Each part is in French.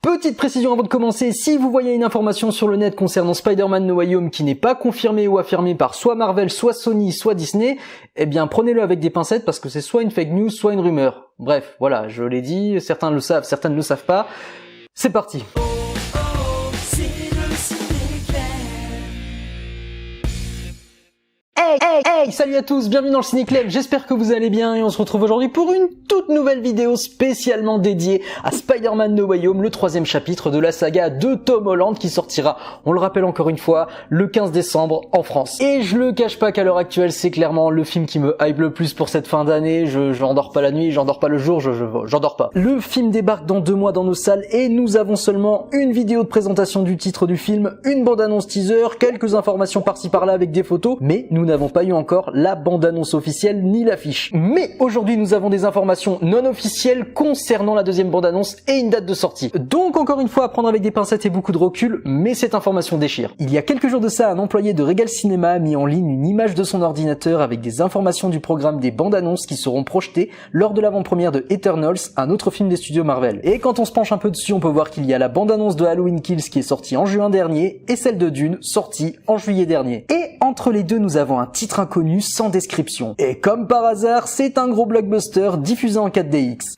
Petite précision avant de commencer, si vous voyez une information sur le net concernant Spider-Man No Way Home qui n'est pas confirmée ou affirmée par soit Marvel, soit Sony, soit Disney, eh bien prenez-le avec des pincettes parce que c'est soit une fake news, soit une rumeur. Bref, voilà, je l'ai dit, certains le savent, certains ne le savent pas. C'est parti. Hey, salut à tous, bienvenue dans le Ciné Club, j'espère que vous allez bien et on se retrouve aujourd'hui pour une toute nouvelle vidéo spécialement dédiée à Spider-Man No Way Home, le 3e chapitre de la saga de Tom Holland qui sortira, on le rappelle encore une fois, le 15 décembre en France. Et je le cache pas qu'à l'heure actuelle, c'est clairement le film qui me hype le plus pour cette fin d'année, j'en dors pas la nuit, j'en dors pas le jour, j'en dors pas. Le film débarque dans 2 mois dans nos salles et nous avons seulement une vidéo de présentation du titre du film, une bande-annonce teaser, quelques informations par-ci par-là avec des photos, mais nous n'avons pas eu encore la bande-annonce officielle ni l'affiche. Mais aujourd'hui nous avons des informations non officielles concernant la 2e bande-annonce et une date de sortie. Donc encore une fois à prendre avec des pincettes et beaucoup de recul, mais cette information déchire. Il y a quelques jours de ça, un employé de Regal Cinéma a mis en ligne une image de son ordinateur avec des informations du programme des bandes-annonces qui seront projetées lors de l'avant-première de Eternals, un autre film des studios Marvel. Et quand on se penche un peu dessus, on peut voir qu'il y a la bande-annonce de Halloween Kills qui est sortie en juin dernier et celle de Dune sortie en juillet dernier. Et entre les deux, nous avons un titre inconnu sans description. Et comme par hasard, c'est un gros blockbuster diffusé en 4DX.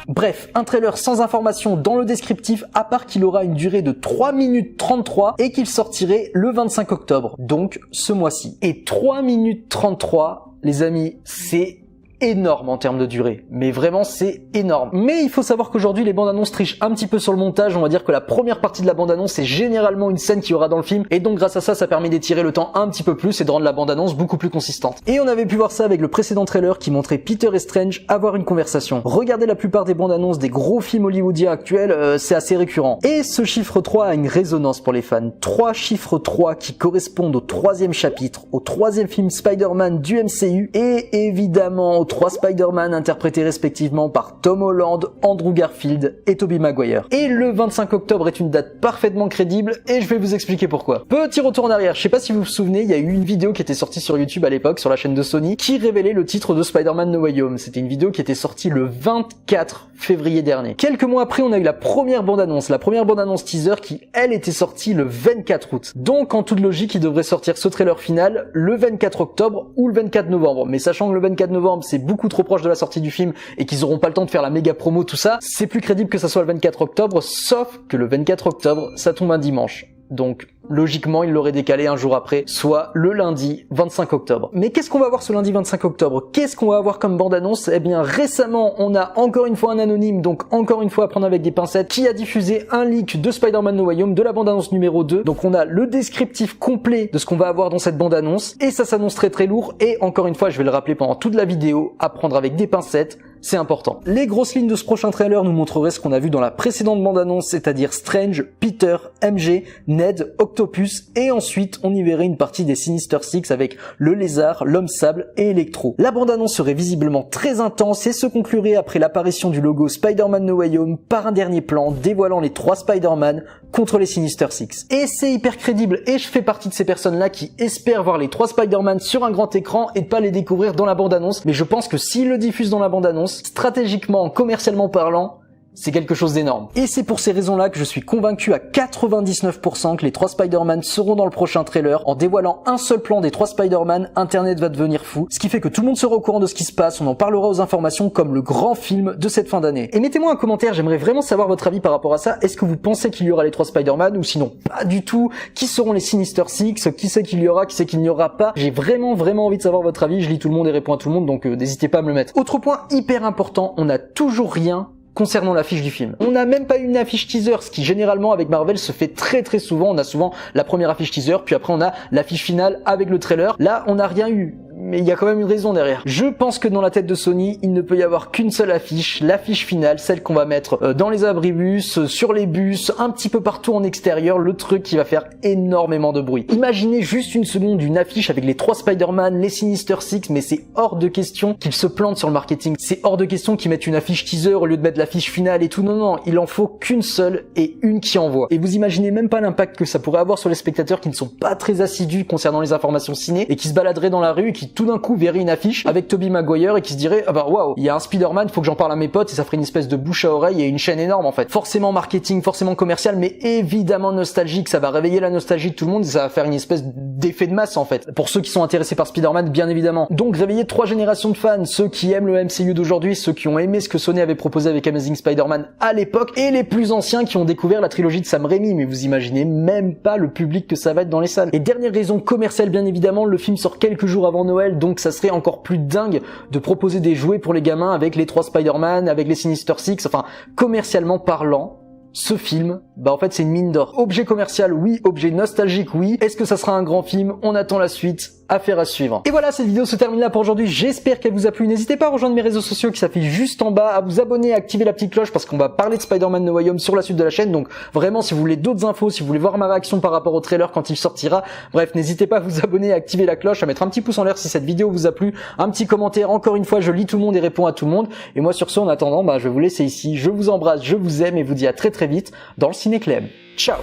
Bref, un trailer sans information dans le descriptif, à part qu'il aura une durée de 3 minutes 33 et qu'il sortirait le 25 octobre, donc ce mois-ci. Et 3 minutes 33, les amis, c'est énorme en termes de durée, mais vraiment c'est énorme. Mais il faut savoir qu'aujourd'hui les bandes annonces trichent un petit peu sur le montage, on va dire que la première partie de la bande annonce c'est généralement une scène qu'il y aura dans le film, et donc grâce à ça, ça permet d'étirer le temps un petit peu plus et de rendre la bande annonce beaucoup plus consistante. Et on avait pu voir ça avec le précédent trailer qui montrait Peter et Strange avoir une conversation. Regardez la plupart des bandes annonces des gros films hollywoodiens actuels, c'est assez récurrent. Et ce chiffre 3 a une résonance pour les fans. 3 chiffres 3 qui correspondent au 3e chapitre, au 3e film Spider-Man du MCU, et évidemment au 3 Spider-Man interprétés respectivement par Tom Holland, Andrew Garfield et Tobey Maguire. Et le 25 octobre est une date parfaitement crédible et je vais vous expliquer pourquoi. Petit retour en arrière, je sais pas si vous vous souvenez, il y a eu une vidéo qui était sortie sur YouTube à l'époque, sur la chaîne de Sony, qui révélait le titre de Spider-Man No Way Home. C'était une vidéo qui était sortie le 24 février dernier. Quelques mois après, on a eu la première bande-annonce teaser qui, elle, était sortie le 24 août. Donc, en toute logique, il devrait sortir ce trailer final le 24 octobre ou le 24 novembre. Mais sachant que le 24 novembre, c'est beaucoup trop proche de la sortie du film et qu'ils auront pas le temps de faire la méga promo, tout ça, c'est plus crédible que ça soit le 24 octobre, sauf que le 24 octobre, ça tombe un dimanche. Donc, logiquement, il l'aurait décalé un jour après, soit le lundi 25 octobre. Mais qu'est-ce qu'on va voir ce lundi 25 octobre? Qu'est-ce qu'on va avoir comme bande-annonce? Eh bien, récemment, on a encore une fois un anonyme, donc encore une fois à prendre avec des pincettes, qui a diffusé un leak de Spider-Man No Way Home, de la bande-annonce numéro 2. Donc on a le descriptif complet de ce qu'on va avoir dans cette bande-annonce, et ça s'annonce très très lourd, et encore une fois, je vais le rappeler pendant toute la vidéo, à prendre avec des pincettes, c'est important. Les grosses lignes de ce prochain trailer nous montreraient ce qu'on a vu dans la précédente bande-annonce, c'est-à-dire Strange, Peter, MJ, Ned, Octopus, et ensuite on y verrait une partie des Sinister Six avec le Lézard, l'Homme Sable et Electro. La bande-annonce serait visiblement très intense et se conclurait après l'apparition du logo Spider-Man No Way Home par un dernier plan dévoilant les 3 Spider-Man contre les Sinister Six. Et c'est hyper crédible, et je fais partie de ces personnes-là qui espèrent voir les 3 Spider-Man sur un grand écran et de pas les découvrir dans la bande-annonce, mais je pense que s'ils le diffusent dans la bande-annonce, stratégiquement, commercialement parlant, c'est quelque chose d'énorme. Et c'est pour ces raisons-là que je suis convaincu à 99% que les 3 Spider-Man seront dans le prochain trailer. En dévoilant un seul plan des 3 Spider-Man, Internet va devenir fou. Ce qui fait que tout le monde sera au courant de ce qui se passe, on en parlera aux informations comme le grand film de cette fin d'année. Et mettez-moi un commentaire, j'aimerais vraiment savoir votre avis par rapport à ça. Est-ce que vous pensez qu'il y aura les 3 Spider-Man ou sinon pas du tout? Qui seront les Sinister Six? Qui c'est qu'il y aura? Qui c'est qu'il n'y aura pas? J'ai vraiment envie de savoir votre avis. Je lis tout le monde et réponds à tout le monde, donc n'hésitez pas à me le mettre. Autre point hyper important, on n'a toujours rien concernant l'affiche du film. On n'a même pas une affiche teaser, ce qui généralement avec Marvel se fait très très souvent. On a souvent la première affiche teaser, puis après on a l'affiche finale avec le trailer. Là, on n'a rien eu. mais il y a quand même une raison derrière. Je pense que dans la tête de Sony, il ne peut y avoir qu'une seule affiche, l'affiche finale, celle qu'on va mettre dans les abribus, sur les bus, un petit peu partout en extérieur, le truc qui va faire énormément de bruit. Imaginez juste une seconde une affiche avec les 3 Spider-Man, les Sinister Six, mais c'est hors de question qu'ils se plantent sur le marketing. C'est hors de question qu'ils mettent une affiche teaser au lieu de mettre l'affiche finale et tout. Non, non, il en faut qu'une seule et une qui envoie. Et vous imaginez même pas l'impact que ça pourrait avoir sur les spectateurs qui ne sont pas très assidus concernant les informations ciné et qui se baladeraient dans la rue et qui tout d'un coup verrait une affiche avec Tobey Maguire et qui se dirait ah bah waouh, il y a un Spider-Man, faut que j'en parle à mes potes, et ça ferait une espèce de bouche à oreille et une chaîne énorme en fait. Forcément marketing, forcément commercial, mais évidemment nostalgique, ça va réveiller la nostalgie de tout le monde et ça va faire une espèce d'effet de masse en fait. Pour ceux qui sont intéressés par Spider-Man, bien évidemment. Donc réveiller 3 générations de fans, ceux qui aiment le MCU d'aujourd'hui, ceux qui ont aimé ce que Sony avait proposé avec Amazing Spider-Man à l'époque, et les plus anciens qui ont découvert la trilogie de Sam Raimi, mais vous imaginez même pas le public que ça va être dans les salles. Et dernière raison commerciale, bien évidemment, le film sort quelques jours avant Noël, donc ça serait encore plus dingue de proposer des jouets pour les gamins avec les 3 Spider-Man, avec les Sinister Six, enfin, commercialement parlant, ce film, bah en fait c'est une mine d'or. Objet commercial oui, objet nostalgique oui. Est-ce que ça sera un grand film? On attend la suite. Affaire à suivre. Et voilà, cette vidéo se termine là pour aujourd'hui. J'espère qu'elle vous a plu. N'hésitez pas à rejoindre mes réseaux sociaux qui s'affichent juste en bas, à vous abonner, à activer la petite cloche parce qu'on va parler de Spider-Man No Way Home sur la suite de la chaîne. Donc vraiment, si vous voulez d'autres infos, si vous voulez voir ma réaction par rapport au trailer quand il sortira, bref, n'hésitez pas à vous abonner, à activer la cloche, à mettre un petit pouce en l'air si cette vidéo vous a plu, un petit commentaire. Encore une fois, je lis tout le monde et réponds à tout le monde. Et moi sur ce, en attendant, bah je vais vous laisser ici. Je vous embrasse, je vous aime et vous dis à très très vite dans le Ciné Clem. Ciao.